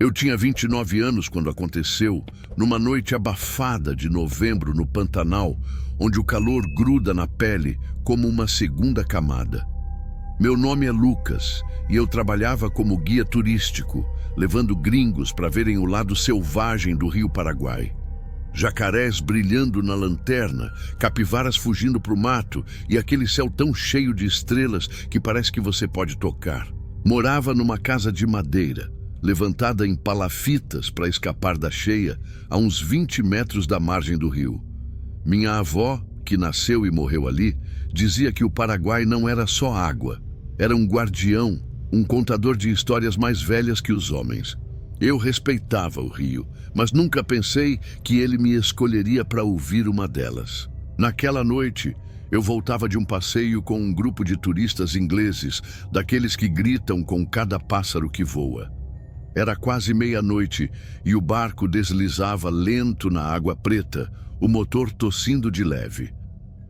Eu tinha 29 anos quando aconteceu, numa noite abafada de novembro no Pantanal, onde o calor gruda na pele como uma segunda camada. Meu nome é Lucas e eu trabalhava como guia turístico, levando gringos para verem o lado selvagem do Rio Paraguai. Jacarés brilhando na lanterna, capivaras fugindo para o mato e aquele céu tão cheio de estrelas que parece que você pode tocar. Morava numa casa de madeira, levantada em palafitas para escapar da cheia, a uns 20 metros da margem do rio. Minha avó, que nasceu e morreu ali, dizia que o Paraguai não era só água, era um guardião, um contador de histórias mais velhas que os homens. Eu respeitava o rio, mas nunca pensei que ele me escolheria para ouvir uma delas. Naquela noite, eu voltava de um passeio com um grupo de turistas ingleses, daqueles que gritam com cada pássaro que voa. Era quase meia-noite e o barco deslizava lento na água preta, o motor tossindo de leve.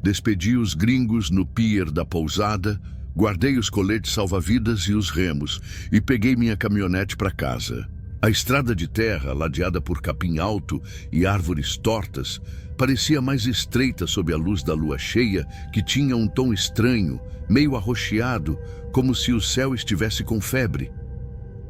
Despedi os gringos no pier da pousada, guardei os coletes salva-vidas e os remos e peguei minha caminhonete para casa. A estrada de terra, ladeada por capim alto e árvores tortas, parecia mais estreita sob a luz da lua cheia, que tinha um tom estranho, meio arroxeado, como se o céu estivesse com febre.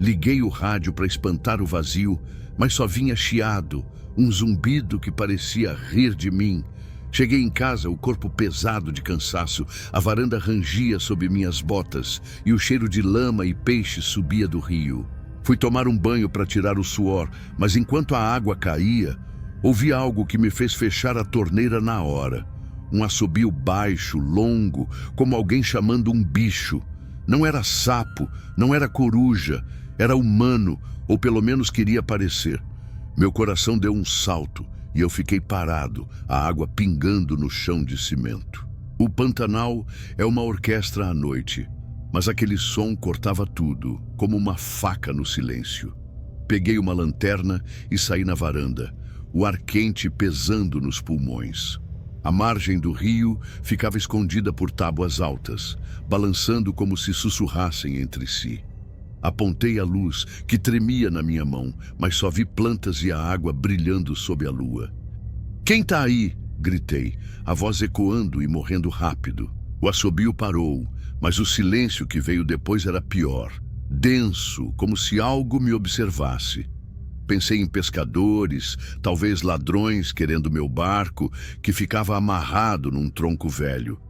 Liguei o rádio para espantar o vazio, mas só vinha chiado, um zumbido que parecia rir de mim. Cheguei em casa, o corpo pesado de cansaço, a varanda rangia sob minhas botas e o cheiro de lama e peixe subia do rio. Fui tomar um banho para tirar o suor, mas enquanto a água caía, ouvi algo que me fez fechar a torneira na hora. Um assobio baixo, longo, como alguém chamando um bicho. Não era sapo, não era coruja, era humano, ou pelo menos queria parecer. Meu coração deu um salto e eu fiquei parado, a água pingando no chão de cimento. O Pantanal é uma orquestra à noite, mas aquele som cortava tudo, como uma faca no silêncio. Peguei uma lanterna e saí na varanda, o ar quente pesando nos pulmões. A margem do rio ficava escondida por tábuas altas, balançando como se sussurrassem entre si. Apontei a luz, que tremia na minha mão, mas só vi plantas e a água brilhando sob a lua. "Quem tá aí?" gritei, a voz ecoando e morrendo rápido. O assobio parou, mas o silêncio que veio depois era pior, denso, como se algo me observasse. Pensei em pescadores, talvez ladrões querendo meu barco, que ficava amarrado num tronco velho.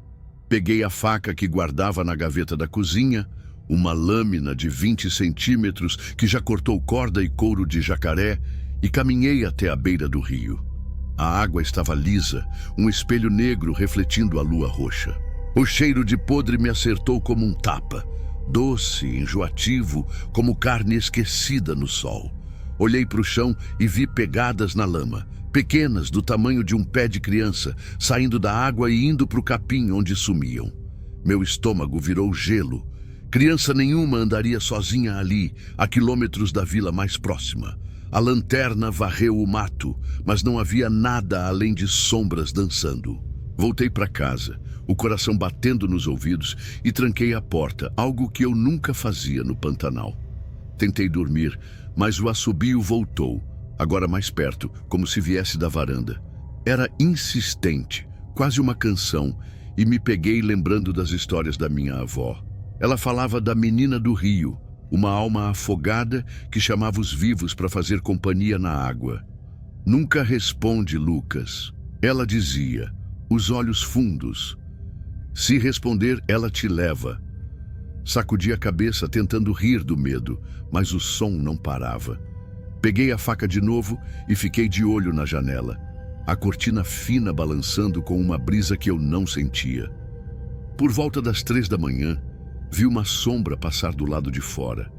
Peguei a faca que guardava na gaveta da cozinha, uma lâmina de 20 centímetros que já cortou corda e couro de jacaré, e caminhei até a beira do rio. A água estava lisa, um espelho negro refletindo a lua roxa. O cheiro de podre me acertou como um tapa, doce, enjoativo, como carne esquecida no sol. Olhei para o chão e vi pegadas na lama, pequenas do tamanho de um pé de criança, saindo da água e indo para o capim onde sumiam. Meu estômago virou gelo. Criança nenhuma andaria sozinha ali, a quilômetros da vila mais próxima. A lanterna varreu o mato, mas não havia nada além de sombras dançando. Voltei para casa, o coração batendo nos ouvidos, e tranquei a porta, algo que eu nunca fazia no Pantanal. Tentei dormir, mas o assobio voltou, agora mais perto, como se viesse da varanda. Era insistente, quase uma canção, e me peguei lembrando das histórias da minha avó. Ela falava da menina do rio, uma alma afogada que chamava os vivos para fazer companhia na água. "Nunca responde, Lucas." Ela dizia, os olhos fundos. "Se responder, ela te leva." Sacudi a cabeça tentando rir do medo, mas o som não parava. Peguei a faca de novo e fiquei de olho na janela, a cortina fina balançando com uma brisa que eu não sentia. Por volta das 3 da manhã, vi uma sombra passar do lado de fora,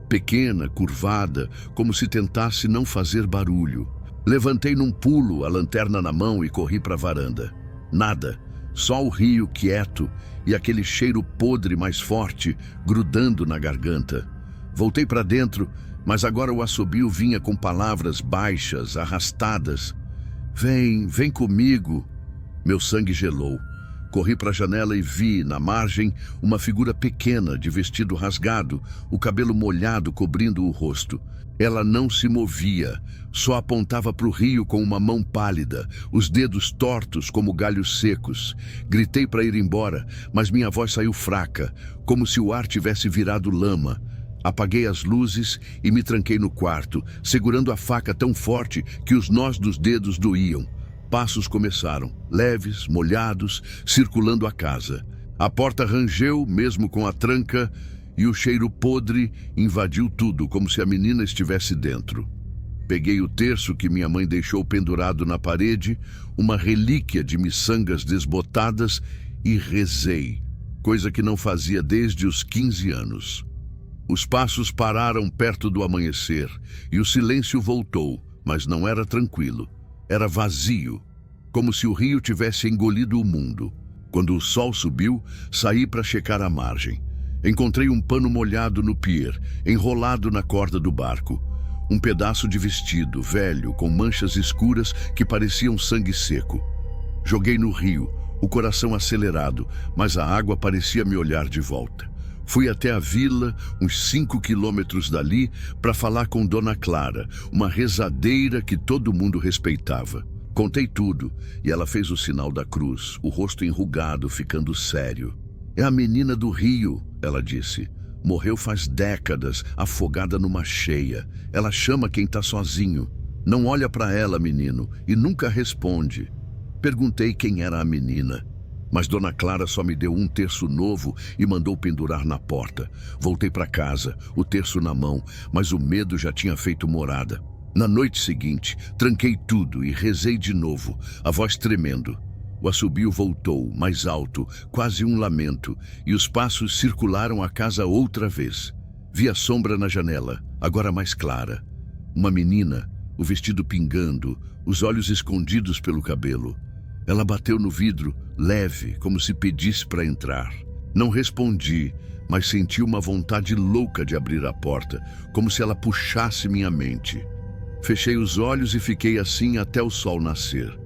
pequena, curvada, como se tentasse não fazer barulho. Levantei num pulo, a lanterna na mão, e corri para a varanda. Nada, só o rio quieto e aquele cheiro podre mais forte grudando na garganta. Voltei para dentro, mas agora o assobio vinha com palavras baixas, arrastadas. Vem comigo." Meu sangue gelou. Corri para a janela e vi, na margem, uma figura pequena de vestido rasgado, o cabelo molhado cobrindo o rosto. Ela não se movia, só apontava para o rio com uma mão pálida, os dedos tortos como galhos secos. Gritei para ir embora, mas minha voz saiu fraca, como se o ar tivesse virado lama. Apaguei as luzes e me tranquei no quarto, segurando a faca tão forte que os nós dos dedos doíam. Passos começaram, leves, molhados, circulando a casa. A porta rangeu, mesmo com a tranca, e o cheiro podre invadiu tudo, como se a menina estivesse dentro. Peguei o terço que minha mãe deixou pendurado na parede, uma relíquia de miçangas desbotadas, e rezei, coisa que não fazia desde os 15 anos. Os passos pararam perto do amanhecer, e o silêncio voltou, mas não era tranquilo. Era vazio, como se o rio tivesse engolido o mundo. Quando o sol subiu, saí para checar a margem. Encontrei um pano molhado no pier, enrolado na corda do barco. Um pedaço de vestido, velho, com manchas escuras que pareciam sangue seco. Joguei no rio, o coração acelerado, mas a água parecia me olhar de volta. Fui até a vila, uns 5 quilômetros dali, para falar com Dona Clara, uma rezadeira que todo mundo respeitava. Contei tudo, e ela fez o sinal da cruz, o rosto enrugado, ficando sério. "É a menina do rio", ela disse. "Morreu faz décadas, afogada numa cheia. Ela chama quem está sozinho. Não olha para ela, menino, e nunca responde." Perguntei quem era a menina, mas Dona Clara só me deu um terço novo e mandou pendurar na porta. Voltei para casa, o terço na mão, mas o medo já tinha feito morada. Na noite seguinte, tranquei tudo e rezei de novo, a voz tremendo. O assobio voltou, mais alto, quase um lamento, e os passos circularam a casa outra vez. Vi a sombra na janela, agora mais clara. Uma menina, o vestido pingando, os olhos escondidos pelo cabelo. Ela bateu no vidro, leve, como se pedisse para entrar. Não respondi, mas senti uma vontade louca de abrir a porta, como se ela puxasse minha mente. Fechei os olhos e fiquei assim até o sol nascer.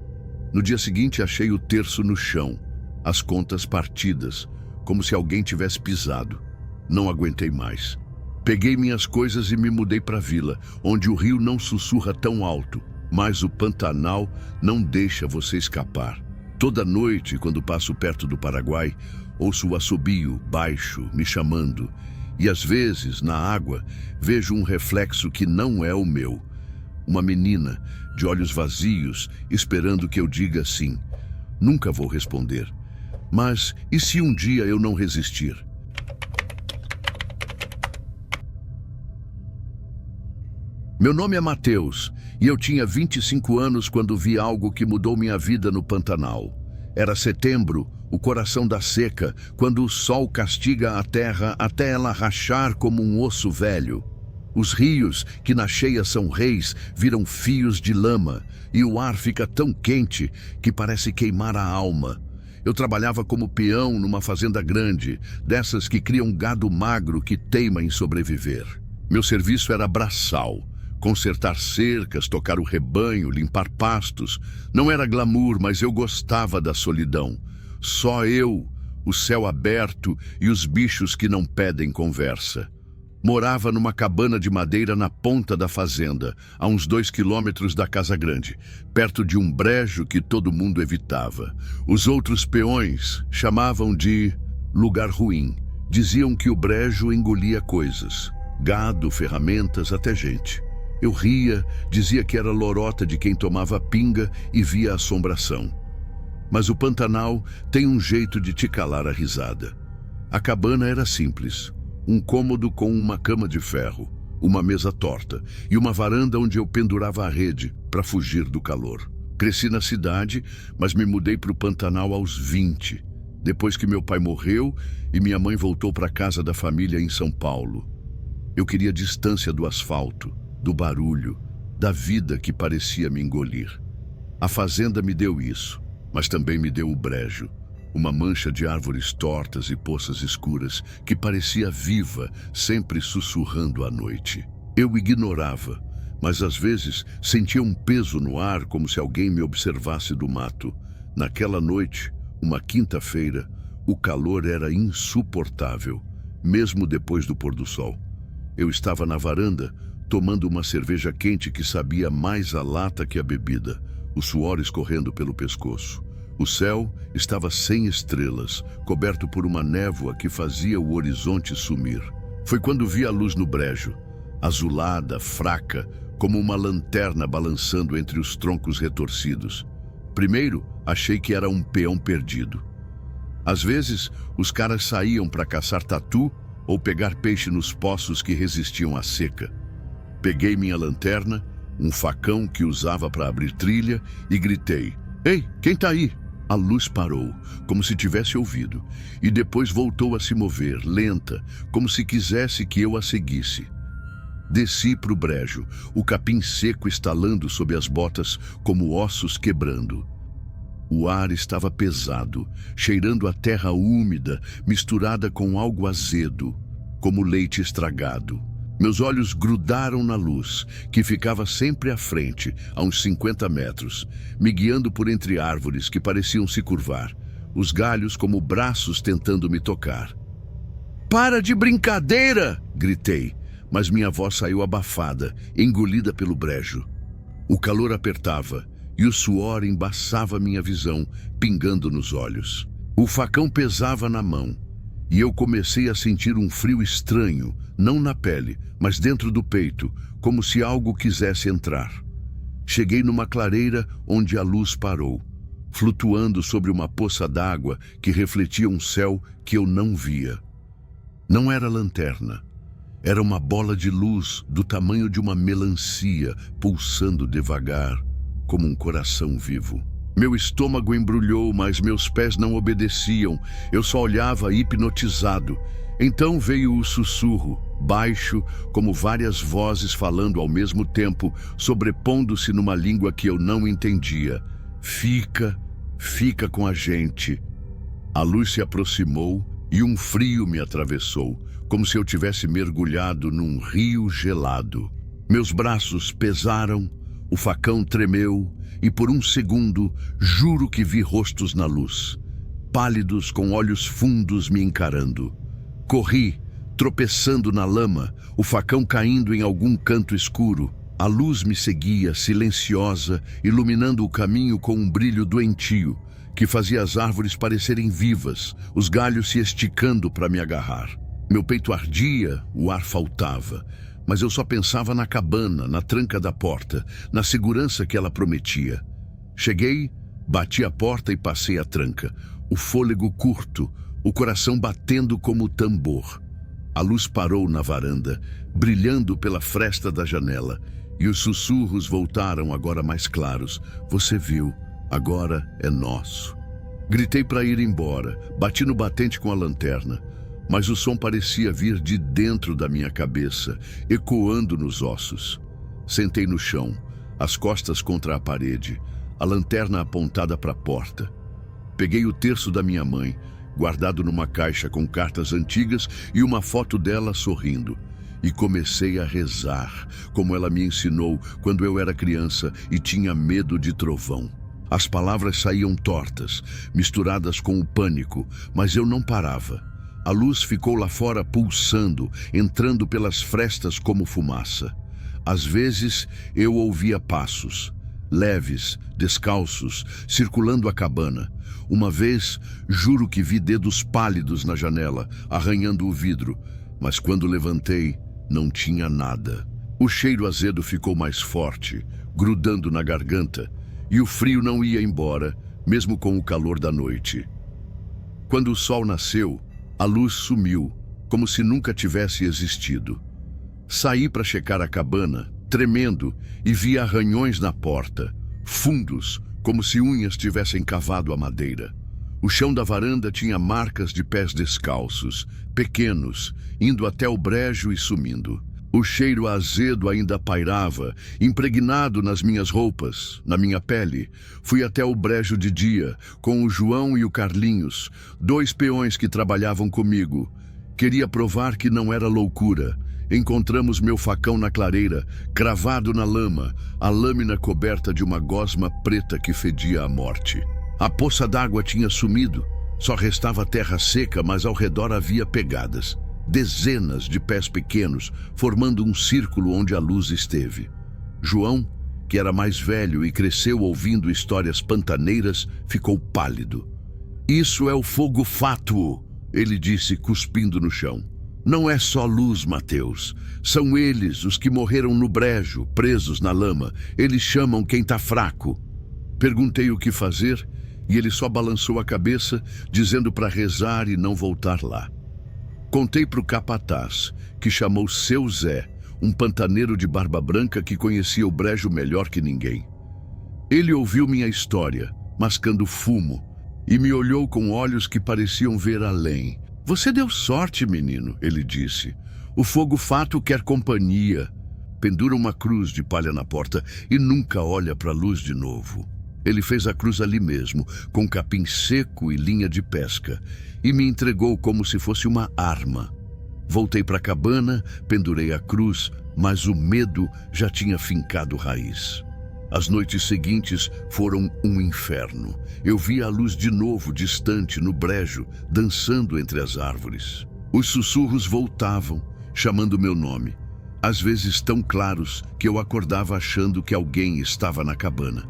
No dia seguinte achei o terço no chão, as contas partidas, como se alguém tivesse pisado. Não aguentei mais. Peguei minhas coisas e me mudei para a vila, onde o rio não sussurra tão alto, mas o Pantanal não deixa você escapar. Toda noite, quando passo perto do Paraguai, ouço o assobio baixo me chamando, e às vezes, na água, vejo um reflexo que não é o meu. Uma menina, de olhos vazios, esperando que eu diga sim. Nunca vou responder. Mas e se um dia eu não resistir? Meu nome é Mateus, e eu tinha 25 anos quando vi algo que mudou minha vida no Pantanal. Era setembro, o coração da seca, quando o sol castiga a terra até ela rachar como um osso velho. Os rios, que na cheia são reis, viram fios de lama, e o ar fica tão quente que parece queimar a alma. Eu trabalhava como peão numa fazenda grande, dessas que criam gado magro que teima em sobreviver. Meu serviço era braçal. Consertar cercas, tocar o rebanho, limpar pastos. Não era glamour, mas eu gostava da solidão. Só eu, o céu aberto e os bichos que não pedem conversa. Morava numa cabana de madeira na ponta da fazenda, a uns 2 quilômetros da casa grande, perto de um brejo que todo mundo evitava. Os outros peões chamavam de lugar ruim. Diziam que o brejo engolia coisas, gado, ferramentas, até gente. Eu ria, dizia que era lorota de quem tomava pinga e via assombração. Mas o Pantanal tem um jeito de te calar a risada. A cabana era simples. Um cômodo com uma cama de ferro, uma mesa torta e uma varanda onde eu pendurava a rede para fugir do calor. Cresci na cidade, mas me mudei para o Pantanal aos 20, depois que meu pai morreu e minha mãe voltou para a casa da família em São Paulo. Eu queria distância do asfalto, do barulho, da vida que parecia me engolir. A fazenda me deu isso, mas também me deu o brejo. Uma mancha de árvores tortas e poças escuras que parecia viva, sempre sussurrando à noite. Eu ignorava, mas às vezes sentia um peso no ar como se alguém me observasse do mato. Naquela noite, Uma quinta-feira, o calor era insuportável, mesmo depois do pôr do sol. Eu estava na varanda, tomando uma cerveja quente que sabia mais a lata que a bebida, o suor escorrendo pelo pescoço. O céu estava sem estrelas, coberto por uma névoa que fazia o horizonte sumir. Foi quando vi a luz no brejo, azulada, fraca, como uma lanterna balançando entre os troncos retorcidos. Primeiro, achei que era um peão perdido. Às vezes, os caras saíam para caçar tatu ou pegar peixe nos poços que resistiam à seca. Peguei minha lanterna, um facão que usava para abrir trilha e gritei: "Ei, quem tá aí?" A luz parou, como se tivesse ouvido, e depois voltou a se mover, lenta, como se quisesse que eu a seguisse. Desci para o brejo, o capim seco estalando sob as botas como ossos quebrando. O ar estava pesado, cheirando a terra úmida, misturada com algo azedo, como leite estragado. Meus olhos grudaram na luz, que ficava sempre à frente, a uns 50 metros, me guiando por entre árvores que pareciam se curvar, os galhos como braços tentando me tocar. "Para de brincadeira!" gritei, mas minha voz saiu abafada, engolida pelo brejo. O calor apertava e o suor embaçava minha visão, pingando nos olhos. O facão pesava na mão e eu comecei a sentir um frio estranho, não na pele, mas dentro do peito, como se algo quisesse entrar. Cheguei numa clareira onde a luz parou, flutuando sobre uma poça d'água que refletia um céu que eu não via. Não era lanterna. Era uma bola de luz do tamanho de uma melancia, pulsando devagar, como um coração vivo. Meu estômago embrulhou, mas meus pés não obedeciam. Eu só olhava hipnotizado. Então veio o sussurro, baixo, como várias vozes falando ao mesmo tempo, sobrepondo-se numa língua que eu não entendia. "Fica, fica com a gente." A luz se aproximou e um frio me atravessou, como se eu tivesse mergulhado num rio gelado. Meus braços pesaram, o facão tremeu e por um segundo juro que vi rostos na luz, pálidos com olhos fundos me encarando. Corri, tropeçando na lama, o facão caindo em algum canto escuro. A luz me seguia, silenciosa, iluminando o caminho com um brilho doentio, que fazia as árvores parecerem vivas, os galhos se esticando para me agarrar. Meu peito ardia, o ar faltava, mas eu só pensava na cabana, na tranca da porta, na segurança que ela prometia. Cheguei, bati a porta e passei a tranca, o fôlego curto, o coração batendo como tambor. A luz parou na varanda, brilhando pela fresta da janela, e os sussurros voltaram agora mais claros. "Você viu, agora é nosso." Gritei para ir embora, bati no batente com a lanterna, mas o som parecia vir de dentro da minha cabeça, ecoando nos ossos. Sentei no chão, as costas contra a parede, a lanterna apontada para a porta. Peguei o terço da minha mãe, guardado numa caixa com cartas antigas e uma foto dela sorrindo, e comecei a rezar, como ela me ensinou quando eu era criança e tinha medo de trovão. As palavras saíam tortas, misturadas com o pânico, mas eu não parava. A luz ficou lá fora pulsando, entrando pelas frestas como fumaça. Às vezes eu ouvia passos, leves, descalços, circulando a cabana. Uma vez, juro que vi dedos pálidos na janela, arranhando o vidro, mas quando levantei, não tinha nada. O cheiro azedo ficou mais forte, grudando na garganta, e o frio não ia embora, mesmo com o calor da noite. Quando o sol nasceu, a luz sumiu, como se nunca tivesse existido. Saí para checar a cabana, tremendo, e vi arranhões na porta, fundos, como se unhas tivessem cavado a madeira. O chão da varanda tinha marcas de pés descalços, pequenos, indo até o brejo e sumindo. O cheiro azedo ainda pairava, impregnado nas minhas roupas, na minha pele. Fui até o brejo de dia, com o João e o Carlinhos, 2 peões que trabalhavam comigo. Queria provar que não era loucura. Encontramos meu facão na clareira, cravado na lama, a lâmina coberta de uma gosma preta que fedia a morte. A poça d'água tinha sumido, só restava terra seca, mas ao redor havia pegadas. Dezenas de pés pequenos, formando um círculo onde a luz esteve. João, que era mais velho e cresceu ouvindo histórias pantaneiras, ficou pálido. "Isso é o fogo fátuo", ele disse, cuspindo no chão. "Não é só luz, Mateus. São eles os que morreram no brejo, presos na lama. Eles chamam quem tá fraco." Perguntei o que fazer e ele só balançou a cabeça, dizendo para rezar e não voltar lá. Contei para o capataz, que chamou Seu Zé, um pantaneiro de barba branca que conhecia o brejo melhor que ninguém. Ele ouviu minha história, mascando fumo, e me olhou com olhos que pareciam ver além. "Você deu sorte, menino", ele disse. "O fogo fato quer companhia. Pendura uma cruz de palha na porta e nunca olha para a luz de novo." Ele fez a cruz ali mesmo, com capim seco e linha de pesca, e me entregou como se fosse uma arma. Voltei para a cabana, pendurei a cruz, mas o medo já tinha fincado raiz. As noites seguintes foram um inferno. Eu via a luz de novo, distante, no brejo, dançando entre as árvores. Os sussurros voltavam, chamando meu nome, às vezes tão claros que eu acordava achando que alguém estava na cabana.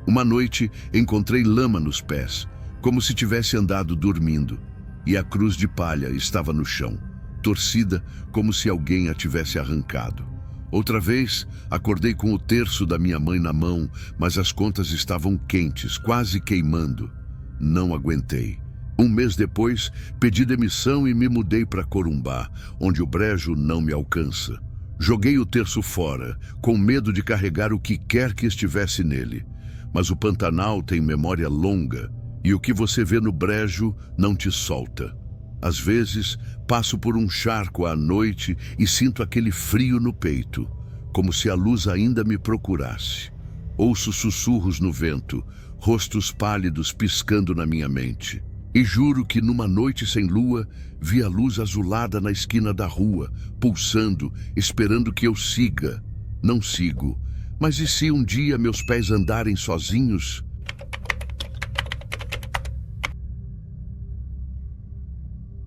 Uma noite encontrei lama nos pés, como se tivesse andado dormindo, e a cruz de palha estava no chão, torcida como se alguém a tivesse arrancado. Outra vez, acordei com o terço da minha mãe na mão, mas as contas estavam quentes, quase queimando. Não aguentei. Um mês depois, pedi demissão e me mudei para Corumbá, onde o brejo não me alcança. Joguei o terço fora, com medo de carregar o que quer que estivesse nele. Mas o Pantanal tem memória longa, e o que você vê no brejo não te solta. Às vezes, passo por um charco à noite e sinto aquele frio no peito, como se a luz ainda me procurasse. Ouço sussurros no vento, rostos pálidos piscando na minha mente. E juro que numa noite sem lua, vi a luz azulada na esquina da rua, pulsando, esperando que eu siga. Não sigo. Mas e se um dia meus pés andarem sozinhos?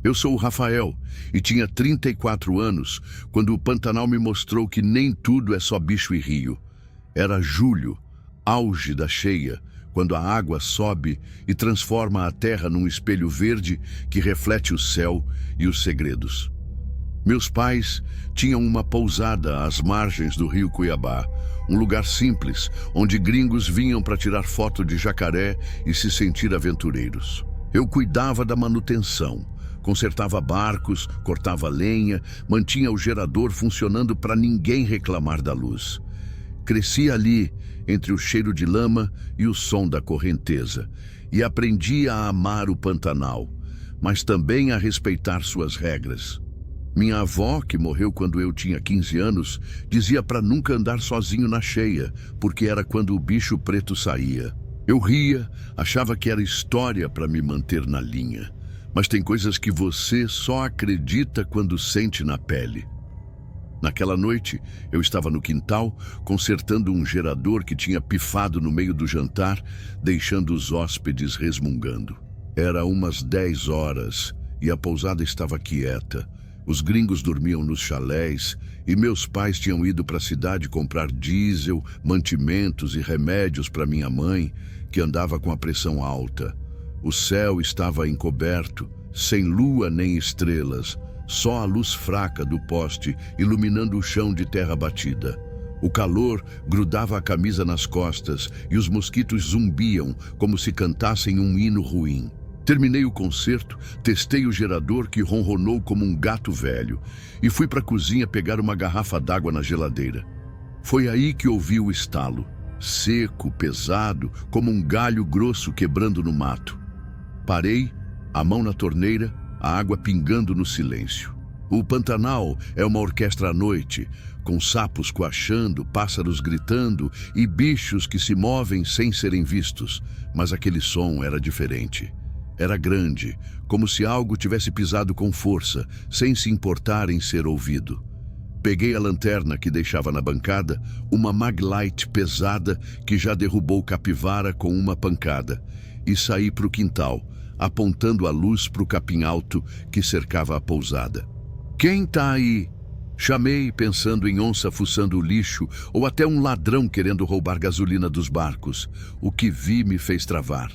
Eu sou o Rafael e tinha 34 anos quando o Pantanal me mostrou que nem tudo é só bicho e rio. Era julho, auge da cheia, quando a água sobe e transforma a terra num espelho verde que reflete o céu e os segredos. Meus pais tinham uma pousada às margens do rio Cuiabá, um lugar simples, onde gringos vinham para tirar foto de jacaré e se sentir aventureiros. Eu cuidava da manutenção, consertava barcos, cortava lenha, mantinha o gerador funcionando para ninguém reclamar da luz. Cresci ali, entre o cheiro de lama e o som da correnteza, e aprendi a amar o Pantanal, mas também a respeitar suas regras. Minha avó, que morreu quando eu tinha 15 anos, dizia para nunca andar sozinho na cheia, porque era quando o bicho preto saía. Eu ria, achava que era história para me manter na linha. Mas tem coisas que você só acredita quando sente na pele. Naquela noite, eu estava no quintal, consertando um gerador que tinha pifado no meio do jantar, deixando os hóspedes resmungando. Era umas 10 horas e a pousada estava quieta. Os gringos dormiam nos chalés e meus pais tinham ido para a cidade comprar diesel, mantimentos e remédios para minha mãe, que andava com a pressão alta. O céu estava encoberto, sem lua nem estrelas, só a luz fraca do poste iluminando o chão de terra batida. O calor grudava a camisa nas costas e os mosquitos zumbiam como se cantassem um hino ruim. Terminei o concerto, testei o gerador que ronronou como um gato velho e fui para a cozinha pegar uma garrafa d'água na geladeira. Foi aí que ouvi o estalo, seco, pesado, como um galho grosso quebrando no mato. Parei, a mão na torneira, a água pingando no silêncio. O Pantanal é uma orquestra à noite, com sapos coachando, pássaros gritando e bichos que se movem sem serem vistos, mas aquele som era diferente. Era grande, como se algo tivesse pisado com força, sem se importar em ser ouvido. Peguei a lanterna que deixava na bancada, uma Maglite pesada que já derrubou capivara com uma pancada, e saí para o quintal, apontando a luz para o capim alto que cercava a pousada. "Quem tá aí?" Chamei, pensando em onça fuçando o lixo ou até um ladrão querendo roubar gasolina dos barcos. O que vi me fez travar.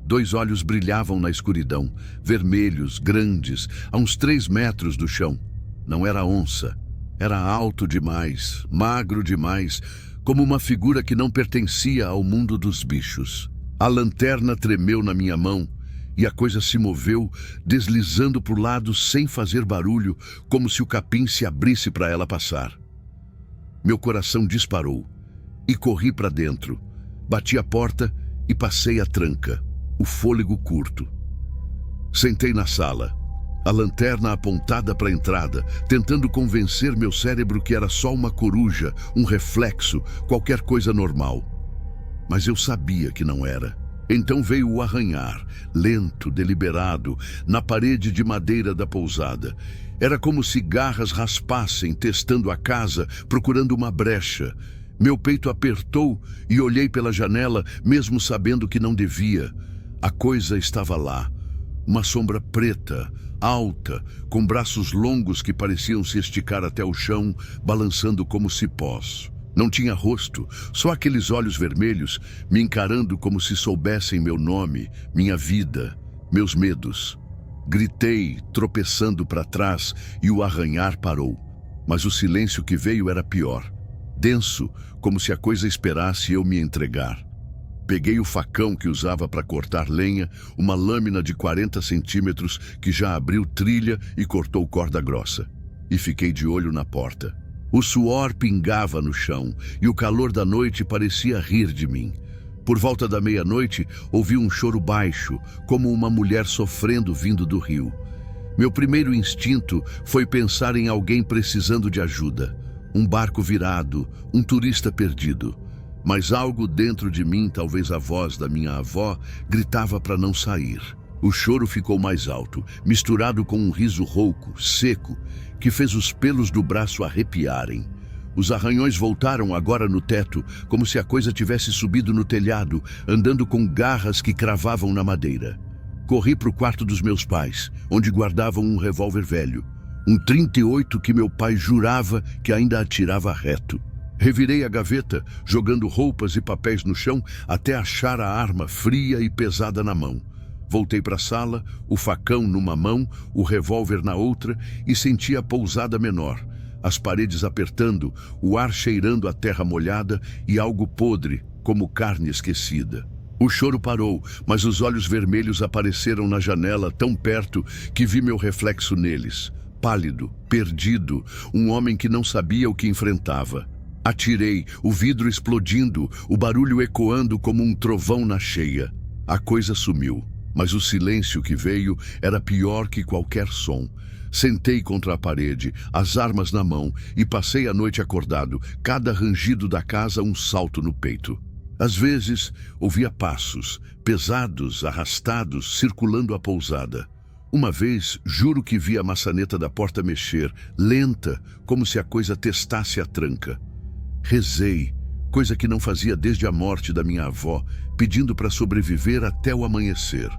2 olhos brilhavam na escuridão, vermelhos, grandes, a uns 3 metros do chão. Não era onça. Era alto demais, magro demais, como uma figura que não pertencia ao mundo dos bichos. A lanterna tremeu na minha mão e a coisa se moveu, deslizando para o lado sem fazer barulho, como se o capim se abrisse para ela passar. Meu coração disparou e corri para dentro. Bati a porta e passei a tranca, o fôlego curto. Sentei na sala, a lanterna apontada para a entrada, tentando convencer meu cérebro que era só uma coruja, um reflexo, qualquer coisa normal. Mas eu sabia que não era. Então veio o arranhar, lento, deliberado, na parede de madeira da pousada. Era como se garras raspassem, testando a casa, procurando uma brecha. Meu peito apertou e olhei pela janela, mesmo sabendo que não devia. A coisa estava lá. Uma sombra preta, alta, com braços longos que pareciam se esticar até o chão, balançando como cipós. Não tinha rosto, só aqueles olhos vermelhos me encarando como se soubessem meu nome, minha vida, meus medos. Gritei, tropeçando para trás, e o arranhar parou. Mas o silêncio que veio era pior. Denso, como se a coisa esperasse eu me entregar. Peguei o facão que usava para cortar lenha, uma lâmina de 40 centímetros que já abriu trilha e cortou corda grossa. E fiquei de olho na porta. O suor pingava no chão e o calor da noite parecia rir de mim. Por volta da meia-noite, ouvi um choro baixo, como uma mulher sofrendo vindo do rio. Meu primeiro instinto foi pensar em alguém precisando de ajuda. Um barco virado, um turista perdido. Mas algo dentro de mim, talvez a voz da minha avó, gritava para não sair. O choro ficou mais alto, misturado com um riso rouco, seco, que fez os pelos do braço arrepiarem. Os arranhões voltaram agora no teto, como se a coisa tivesse subido no telhado, andando com garras que cravavam na madeira. Corri para o quarto dos meus pais, onde guardavam um revólver velho, um 38 que meu pai jurava que ainda atirava reto. Revirei a gaveta, jogando roupas e papéis no chão, até achar a arma fria e pesada na mão. Voltei para a sala, o facão numa mão, o revólver na outra, e senti a pousada menor, as paredes apertando, o ar cheirando a terra molhada e algo podre, como carne esquecida. O choro parou, mas os olhos vermelhos apareceram na janela tão perto que vi meu reflexo neles. Pálido, perdido, um homem que não sabia o que enfrentava. Atirei, o vidro explodindo, o barulho ecoando como um trovão na cheia. A coisa sumiu, mas o silêncio que veio era pior que qualquer som. Sentei contra a parede, as armas na mão, e passei a noite acordado, cada rangido da casa um salto no peito. Às vezes, ouvia passos, pesados, arrastados, circulando a pousada. Uma vez, juro que vi a maçaneta da porta mexer, lenta, como se a coisa testasse a tranca. Rezei, coisa que não fazia desde a morte da minha avó, pedindo para sobreviver até o amanhecer.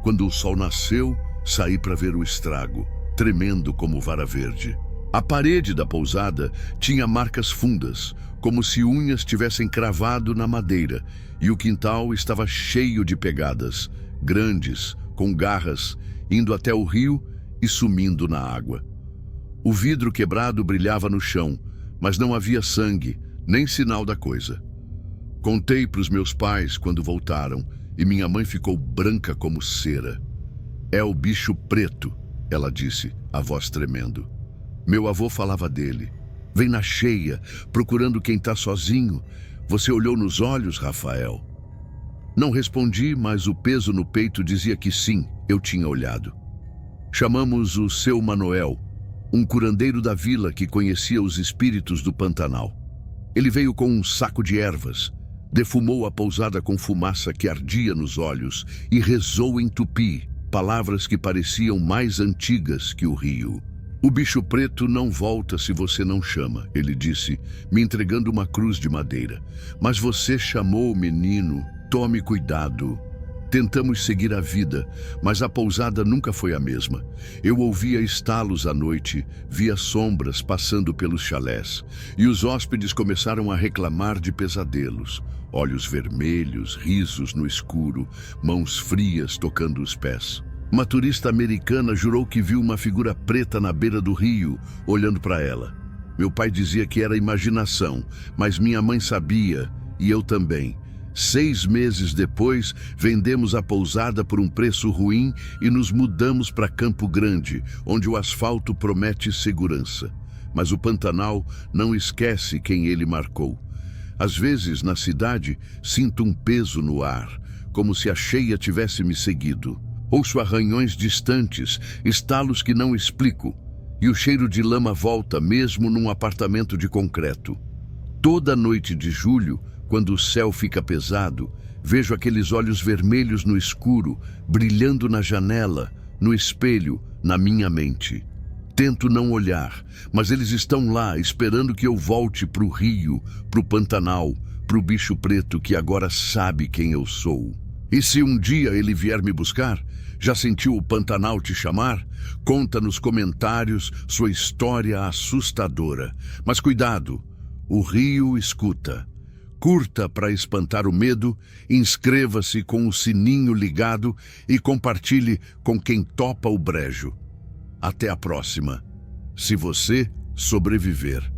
Quando o sol nasceu, saí para ver o estrago, tremendo como vara verde. A parede da pousada tinha marcas fundas, como se unhas tivessem cravado na madeira, e o quintal estava cheio de pegadas, grandes, com garras, indo até o rio e sumindo na água. O vidro quebrado brilhava no chão, mas não havia sangue, nem sinal da coisa. Contei para os meus pais quando voltaram, e minha mãe ficou branca como cera. "É o bicho preto", ela disse, a voz tremendo. Meu avô falava dele. "Vem na cheia, procurando quem está sozinho. Você olhou nos olhos, Rafael?" Não respondi, mas o peso no peito dizia que sim, eu tinha olhado. Chamamos o seu Manoel, um curandeiro da vila que conhecia os espíritos do Pantanal. Ele veio com um saco de ervas, defumou a pousada com fumaça que ardia nos olhos e rezou em tupi, palavras que pareciam mais antigas que o rio. "O bicho preto não volta se você não chama", ele disse, me entregando uma cruz de madeira. "Mas você chamou o menino, tome cuidado." Tentamos seguir a vida, mas a pousada nunca foi a mesma. Eu ouvia estalos à noite, via sombras passando pelos chalés, e os hóspedes começaram a reclamar de pesadelos. Olhos vermelhos, risos no escuro, mãos frias tocando os pés. Uma turista americana jurou que viu uma figura preta na beira do rio, olhando para ela. Meu pai dizia que era imaginação, mas minha mãe sabia, e eu também. 6 meses depois, vendemos a pousada por um preço ruim e nos mudamos para Campo Grande, onde o asfalto promete segurança. Mas o Pantanal não esquece quem ele marcou. Às vezes, na cidade, sinto um peso no ar, como se a cheia tivesse me seguido. Ouço arranhões distantes, estalos que não explico, e o cheiro de lama volta mesmo num apartamento de concreto. Toda noite de julho, quando o céu fica pesado, vejo aqueles olhos vermelhos no escuro, brilhando na janela, no espelho, na minha mente. Tento não olhar, mas eles estão lá, esperando que eu volte pro rio, pro Pantanal, pro bicho preto que agora sabe quem eu sou. E se um dia ele vier me buscar, já sentiu o Pantanal te chamar? Conta nos comentários sua história assustadora. Mas cuidado, o rio escuta. Curta para espantar o medo, inscreva-se com o sininho ligado e compartilhe com quem topa o brejo. Até a próxima, se você sobreviver.